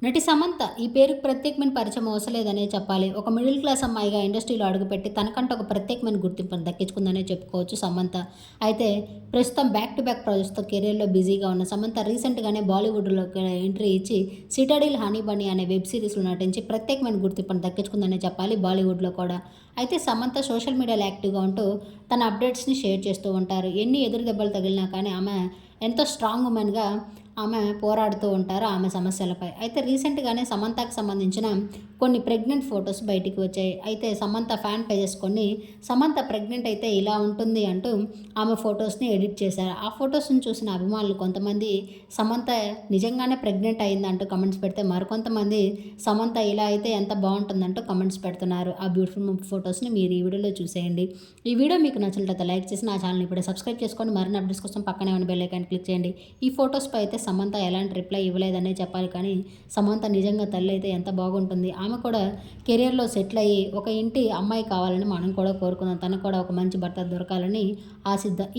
నటి సమంత ఈ పేరుకి ప్రత్యేకమైన పరిచయం అవసరం లేదనే చెప్పాలి. ఒక మిడిల్ క్లాస్ అమ్మాయిగా ఇండస్ట్రీలో అడుగుపెట్టి తనకంటూ ఒక ప్రత్యేకమైన గుర్తింపును దక్కించుకుందనే చెప్పుకోవచ్చు సమంత. అయితే ప్రస్తుతం బ్యాక్ టు బ్యాక్ ప్రాజెక్ట్స్‌తో కెరియర్‌లో బిజీగా ఉన్న సమంత రీసెంట్‌గానే బాలీవుడ్‌లోకి ఎంట్రీ ఇచ్చి 'సిటాడెల్ హనీ బన్నీ' అనే వెబ్ సీరీస్‌లో నటించి ప్రత్యేకమైన గుర్తింపును దక్కించుకుందనే చెప్పాలి బాలీవుడ్‌లో కూడా. అయితే సమంత సోషల్ మీడియాలో యాక్టివ్‌గా ఉంటూ తన అప్డేట్స్‌ని షేర్ చేస్తూ ఉంటారు. ఎన్ని ఎదురు దెబ్బలు తగిలినా కానీ ఆమె ఎంతో స్ట్రాంగ్ వుమెన్‌గా ఆమె పోరాడుతూ ఉంటారు ఆమె సమస్యలపై. అయితే రీసెంట్‌గానే సమంతకి సంబంధించిన కొన్ని ప్రెగ్నెంట్ ఫోటోస్ బయటికి వచ్చాయి. అయితే సమంత ఫ్యాన్ పేజెస్ కొన్ని సమంత ప్రెగ్నెంట్ అయితే ఇలా ఉంటుంది అంటూ ఆమె ఫోటోస్‌ని ఎడిట్ చేశారు. ఆ ఫోటోస్‌ని చూసిన అభిమానులు కొంతమంది సమంత నిజంగానే ప్రెగ్నెంట్ అయిందంటూ కామెంట్స్ పెడితే, మరికొంతమంది సమంత ఇలా అయితే ఎంత బావుంటుందంటూ కామెంట్స్ పెడుతున్నారు. ఆ బ్యూటిఫుల్ ఫోటోస్‌ని మీరు ఈ వీడియోలో చూసేయండి. ఈ వీడియో మీకు నచ్చినట్లయితే లైక్ చేసి నా ఛానల్‌ని ఇప్పుడే సబ్స్క్రైబ్ చేసుకోండి. మరిన్ని అప్డేట్స్ కోసం పక్కనే ఉన్న బెల్ ఐకాన్ క్లిక్ చేయండి. ఈ ఫోటోస్‌పై అయితే సమంత ఎలాంటి రిప్లై ఇవ్వలేదనే చెప్పాలి కానీ, సమంత నిజంగా తల్లయితే ఎంత బాగుంటుంది. ఆమె కూడా కెరియర్‌లో సెటిల్ అయ్యి ఒక ఇంటి అమ్మాయి కావాలని మనం కూడా కోరుకుందాం. తనకు కూడా ఒక మంచి భర్త దొరకాలని ఆశిద్దాం.